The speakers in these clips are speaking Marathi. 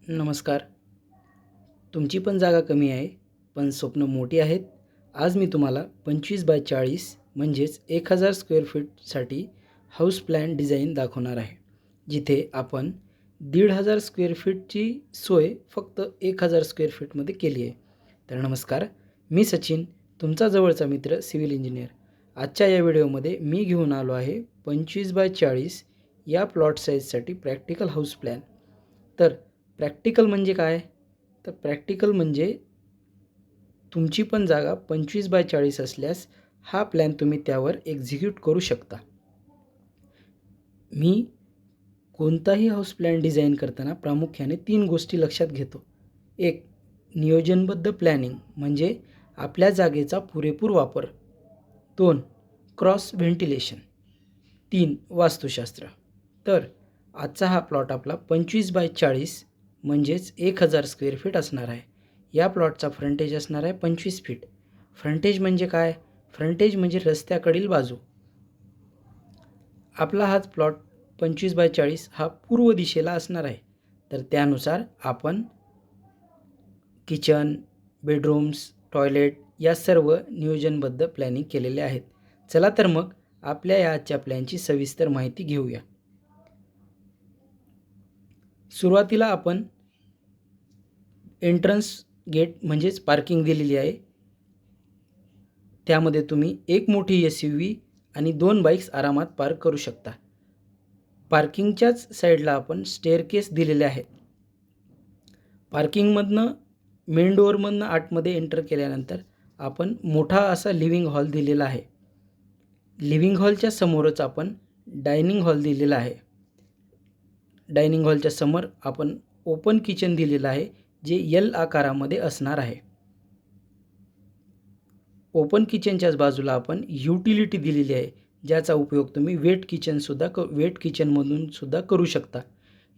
नमस्कार. तुमची पण जागा कमी आहे, पण स्वप्न मोठी आहेत. आज मी तुम्हाला 25x40 म्हणजेच 1000 स्क्वेअर फीटसाठी हाऊस प्लॅन डिझाईन दाखवणार आहे. जिथे आपण 1500 स्क्वेअर फीटची सोय फक्त 1000 स्क्वेअर फीटमध्ये केली आहे. तर नमस्कार, मी सचिन, तुमचा जवळचा मित्र सिव्हिल इंजिनियर. आजच्या या व्हिडिओमध्ये मी घेऊन आलो आहे 25x40 या प्लॉट साईजसाठी प्रॅक्टिकल हाऊस प्लॅन. तर प्रॅक्टिकल म्हणजे काय? तर प्रॅक्टिकल म्हणजे तुमची पण जागा 25x40 असल्यास हा प्लॅन तुम्ही त्यावर एक्झिक्यूट करू शकता. मी कोणताही हाऊस प्लॅन डिझाईन करताना प्रामुख्याने 3 गोष्टी लक्षात घेतो. 1. नियोजनबद्ध प्लॅनिंग म्हणजे आपल्या जागेचा पुरेपूर वापर. 2. Cross ventilation. 3. वास्तुशास्त्र. तर आजचा हा प्लॉट आपला 25x40 म्हणजेच 1000 स्क्वेअर फीट असणार आहे. या प्लॉटचा फ्रंटेज असणार आहे 25 फीट. फ्रंटेज म्हणजे काय? फ्रंटेज म्हणजे रस्त्याकडील बाजू. आपला हाच प्लॉट 25x40 हा पूर्व दिशेला असणार आहे. तर त्यानुसार आपण किचन, बेडरूम्स, टॉयलेट या सर्व नियोजनबद्ध प्लॅनिंग केलेले आहेत. चला तर मग आपल्या या आजच्या प्लॅनची सविस्तर माहिती घेऊया. सुरुवातीला आपण एंट्रन्स गेट म्हणजेच पार्किंग दिलेली आहे. त्यामध्ये तुम्ही एक मोठी SUV आणि 2 बाईक्स आरामात पार्क करू शकता. पार्किंगच्याच साईडला आपण स्टेअरकेस दिलेले आहेत. पार्किंगमधनं मेन डोअरमधनं आतमध्ये एंटर केल्यानंतर आपण मोठा असा लिव्हिंग हॉल दिलेला आहे. लिव्हिंग हॉलच्या समोरच आपण डायनिंग हॉल दिलेला आहे. डायनिंग हॉलच्या समोर आपण ओपन किचन दिलेलं आहे, जे L आकारामध्ये असणार आहे. ओपन किचनच्याच बाजूला आपण युटिलिटी दिलेली आहे, ज्याचा उपयोग तुम्ही वेट किचनमधून सुद्धा करू शकता.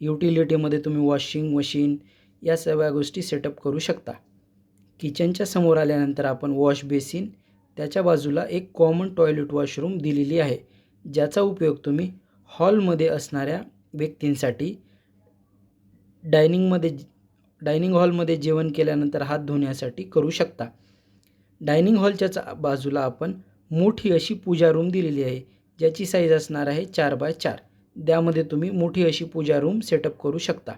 युटिलिटीमध्ये तुम्ही वॉशिंग मशीन या सगळ्या गोष्टी सेटअप करू शकता. किचनच्या समोर आल्यानंतर आपण वॉश बेसिन, त्याच्या बाजूला एक कॉमन टॉयलेट वॉशरूम दिलेली आहे, ज्याचा उपयोग तुम्ही हॉलमध्ये असणाऱ्या व्यक्तींसाठी डायनिंग हॉलमध्ये जेवण केल्यानंतर हात धुण्यासाठी करू शकता. डायनिंग हॉलच्याच बाजूला आपण मोठी अशी पूजा रूम दिलेली आहे, ज्याची साईज असणार आहे 4x4. त्यामध्ये तुम्ही मोठी अशी पूजा रूम सेटअप करू शकता.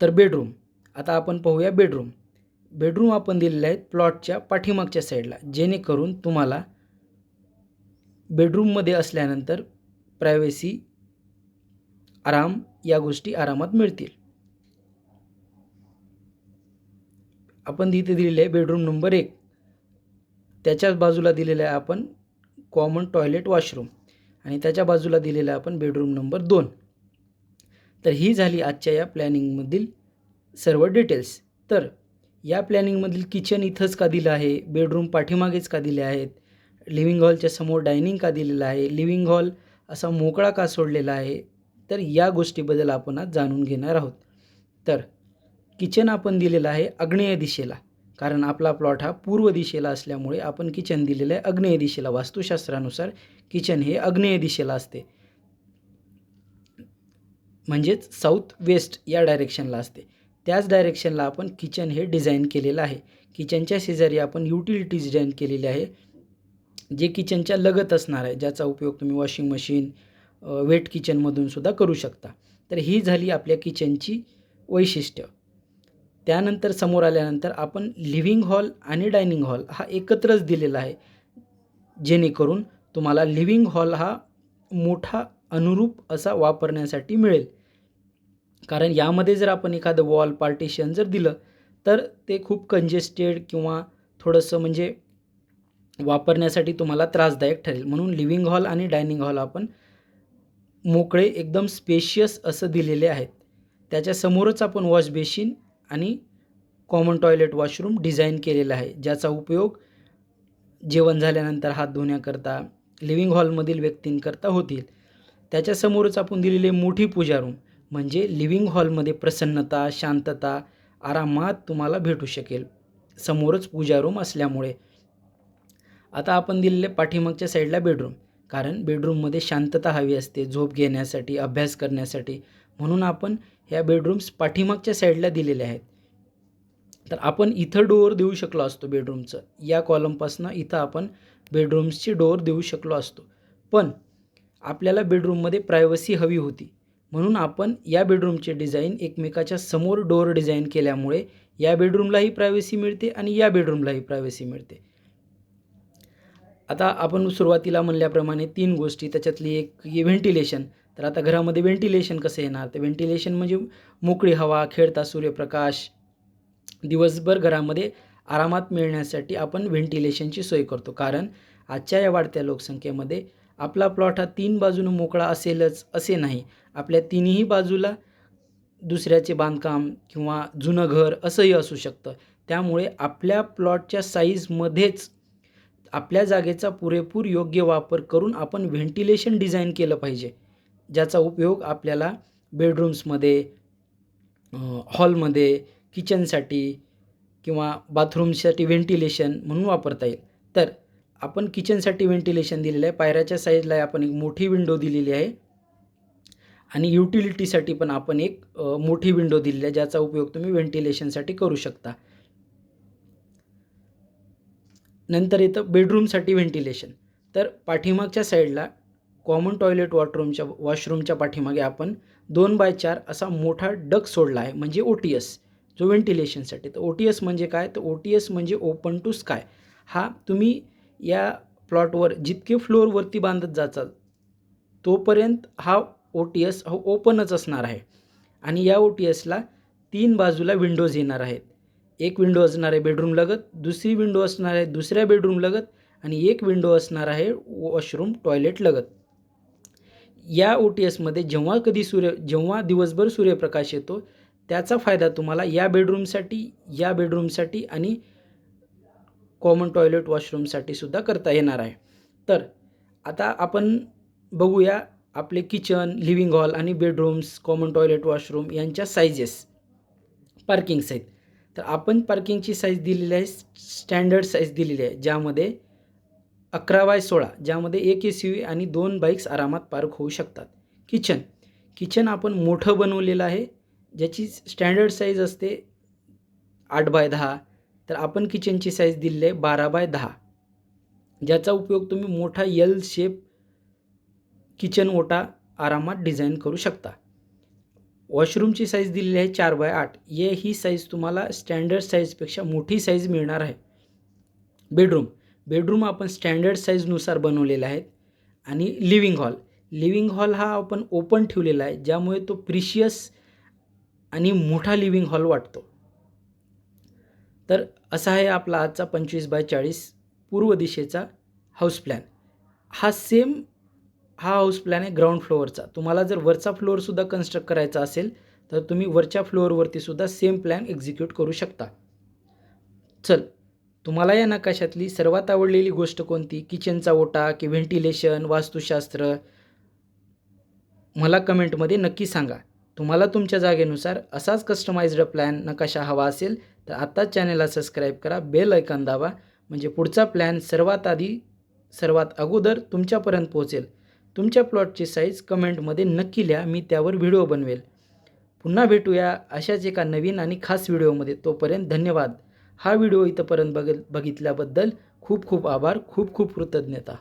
तर बेडरूम, आता आपण पाहूया बेडरूम. बेडरूम आपण दिलेले आहेत प्लॉटच्या पाठीमागच्या साईडला, जेणेकरून तुम्हाला बेडरूममध्ये असल्यानंतर प्रायव्हसी, आराम या गोष्टी आरामात मिळतील. आपण तिथे दिलेले आहे बेडरूम नंबर 1. त्याच्याच बाजूला दिलेलं आहे आपण कॉमन टॉयलेट वॉशरूम आणि त्याच्या बाजूला दिलेलं आहे आपण बेडरूम नंबर 2. तर ही झाली आजच्या या प्लॅनिंगमधील सर्व डिटेल्स. तर या प्लॅनिंगमधील किचन इथंच का दिलं आहे, बेडरूम पाठीमागेच का दिले आहेत, लिव्हिंग हॉलच्या समोर डायनिंग का दिलेलं आहे, लिव्हिंग हॉल असा मोकळा का सोडलेला आहे, तर या गोष्टीबद्दल आपण आज जाणून घेणार आहोत. तर किचन आपण दिलेलं आहे आग्नेय दिशेला, कारण आपला प्लॉट हा पूर्व दिशेला असल्यामुळे आपण किचन दिलेलं आहे आग्नेय दिशेला. वास्तुशास्त्रानुसार किचन हे आग्नेय दिशेला असते, म्हणजेच साऊथ वेस्ट या डायरेक्शनला असते. त्याच डायरेक्शनला आपण किचन हे डिझाईन केलेलं आहे. किचनच्या शेजारी आपण युटिलिटीज डिझाईन केलेली आहे, जे किचनच्या लगत असणार आहे, ज्याचा उपयोग तुम्ही वॉशिंग मशीन, वेट किचनमधून सुद्धा करू शकता. तर ही झाली आपल्या किचनची वैशिष्ट्य. त्यानंतर समोर आल्यानंतर आपण लिव्हिंग हॉल आणि डायनिंग हॉल हा एकत्रच दिलेला आहे, जेणेकरून तुम्हाला लिव्हिंग हॉल हा मोठा अनुरूप असा वापरण्यासाठी मिळेल. कारण यामध्ये जर आपण एखादं वॉल पार्टिशन जर दिलं तर ते खूप कंजेस्टेड किंवा थोडंसं म्हणजे वापरण्यासाठी तुम्हाला त्रासदायक ठरेल. म्हणून लिव्हिंग हॉल आणि डायनिंग हॉल आपण मोकळे एकदम स्पेशियस असं दिलेले आहेत. त्याच्यासमोरच आपण वॉश बेसिन आणि कॉमन टॉयलेट वॉशरूम डिझाईन केलेलं आहे, ज्याचा उपयोग जेवण झाल्यानंतर हात धुण्याकरता लिव्हिंग हॉलमधील व्यक्तींकरता होतील. त्याच्यासमोरच आपण दिलेली मोठी पूजा रूम, म्हणजे लिव्हिंग हॉलमध्ये प्रसन्नता, शांतता आरामात तुम्हाला भेटू शकेल समोरच पूजा रूम असल्यामुळे. आता आपण दिलेले पाठीमागच्या साईडला बेडरूम, कारण बेडरूममध्ये शांतता हवी असते झोप घेण्यासाठी, अभ्यास करण्यासाठी. म्हणून आपण ह्या बेडरूम्स पाठीमागच्या साईडला दिलेल्या आहेत. तर आपण इथं डोअर देऊ शकलो असतो बेडरूमचं, या कॉलमपासून इथं आपण बेडरूम्सची डोअर देऊ शकलो असतो. पण आपल्याला बेडरूममध्ये प्रायव्हसी हवी होती, म्हणून आपण या बेडरूमचे डिझाईन एकमेकाच्या समोर डोअर डिझाईन केल्यामुळे या बेडरूमलाही प्रायव्हसी मिळते आणि या बेडरूमलाही प्रायव्हसी मिळते. आता आपण सुरुवातीला म्हणल्याप्रमाणे 3 गोष्टी, त्याच्यातली एक व्हेंटिलेशन. तर आता घरामध्ये व्हेंटिलेशन कसं येणार? तर व्हेंटिलेशन म्हणजे मोकळी हवा, खेळता सूर्यप्रकाश दिवसभर घरामध्ये आरामात मिळण्यासाठी आपण व्हेंटिलेशनची सोय करतो. कारण आजच्या या वाढत्या लोकसंख्येमध्ये आपला प्लॉट हा 3 बाजूनं मोकळा असेलच असे नाही. आपल्या तिन्ही बाजूला दुसऱ्याचे बांधकाम किंवा जुनं घर असंही असू शकतं. त्यामुळे आपल्या प्लॉटच्या साईजमध्येच आपल्या जागेचा पुरेपूर योग्य वापर करून आपण व्हेंटिलेशन डिझाईन केलं पाहिजे, ज्याचा उपयोग आपल्याला बेडरूम्समध्ये, हॉलमध्ये, किचनसाठी किंवा बाथरूमसाठी व्हेंटिलेशन म्हणून वापरता येईल. तर आपण किचनसाठी व्हेंटिलेशन दिलेलं आहे. पायऱ्याच्या साईडला आपण एक मोठी विंडो दिलेली आहे आणि युटिलिटीसाठी पण आपण एक मोठी विंडो दिलेली आहे, ज्याचा उपयोग तुम्ही व्हेंटिलेशनसाठी करू शकता. नंतर येतं बेडरूमसाठी व्हेंटिलेशन. तर पाठीमागच्या साईडला कॉमन टॉयलेट वॉशरूमच्या पाठीमागे आपण 2x4 असा मोठा डक सोडला आहे, म्हणजे OTS, जो व्हेंटिलेशनसाठी. तर OTS म्हणजे काय? तर OTS म्हणजे ओपन टू स्काय. हा तुम्ही या प्लॉटवर जितके फ्लोअरवरती बांधत जाचाल तोपर्यंत हा OTS हा ओपनच असणार आहे. आणि या OTSला 3 बाजूला विंडोज येणार आहेत. एक विंडो असणार आहे बेडरूम लगत, दुसरी विंडो असणार आहे दुसऱ्या बेडरूम लगत आणि एक विंडो असणार आहे वॉशरूम टॉयलेट लगत. या OTSमध्ये जेव्हा दिवसभर सूर्यप्रकाश येतो त्याचा फायदा तुम्हाला या बेडरूमसाठी आणि कॉमन टॉयलेट वॉशरूमसाठी सुद्धा करता येणार आहे. तर आता आपण बघूया आपले किचन, लिव्हिंग हॉल आणि बेडरूम्स, कॉमन टॉयलेट वॉशरूम यांच्या साईजेस, पार्किंग साईज. तर आपण पार्किंगची साईज दिलेली आहे, स्टँडर्ड साईज दिलेली आहे, ज्यामध्ये 11x16, ज्यामध्ये 1 SUV आणि 2 बाईक्स आरामात पार्क होऊ शकतात. किचन आपण मोठं बनवलेलं आहे, ज्याची स्टँडर्ड साईज असते 8x10. तर आपण किचनची साईज दिलेली आहे 12x10, ज्याचा उपयोग तुम्ही मोठा L शेप किचन ओटा आरामात डिझाईन करू शकता. वॉशरूमची साईज दिलेली आहे 4x8. ही साईज तुम्हाला स्टँडर्ड साईजपेक्षा मोठी साईज मिळणार आहे. बेडरूम आपण स्टँडर्ड साईजनुसार बनवलेला आहे. आणि लिव्हिंग हॉल हा आपण ओपन ठेवलेला आहे, ज्यामुळे तो प्रिशियस आणि मोठा लिव्हिंग हॉल वाटतो. तर असा आहे आपला आजचा 25x40 पूर्व दिशेचा हाऊस प्लॅन. हा हाऊस प्लॅन आहे ग्राउंड फ्लोअरचा. तुम्हाला जर वरचा फ्लोअरसुद्धा कन्स्ट्रक्ट करायचा असेल तर तुम्ही वरच्या फ्लोअरवरती सुद्धा सेम प्लॅन एक्झिक्यूट करू शकता. तुम्हाला या नकाशातली सर्वात आवडलेली गोष्ट कोणती? किचनचा ओटा की व्हेंटिलेशन, वास्तुशास्त्र? मला कमेंटमध्ये नक्की सांगा. तुम्हाला तुमच्या जागेनुसार असाच कस्टमाइज्ड प्लॅन नकाशा हवा असेल तर आत्ताच चॅनलला सबस्क्राईब करा, बेल आयकॉन दाबा, म्हणजे पुढचा प्लॅन सर्वात अगोदर तुमच्यापर्यंत पोहोचेल. तुमच्या प्लॉटची साईज कमेंटमध्ये नक्की लिहा, मी त्यावर व्हिडिओ बनवेल. पुन्हा भेटूया अशाच एका नवीन आणि खास व्हिडिओमध्ये. तोपर्यंत धन्यवाद. हा व्हिडिओ इथंपर्यंत बघितल्याबद्दल खूप खूप आभार, खूप खूप कृतज्ञता.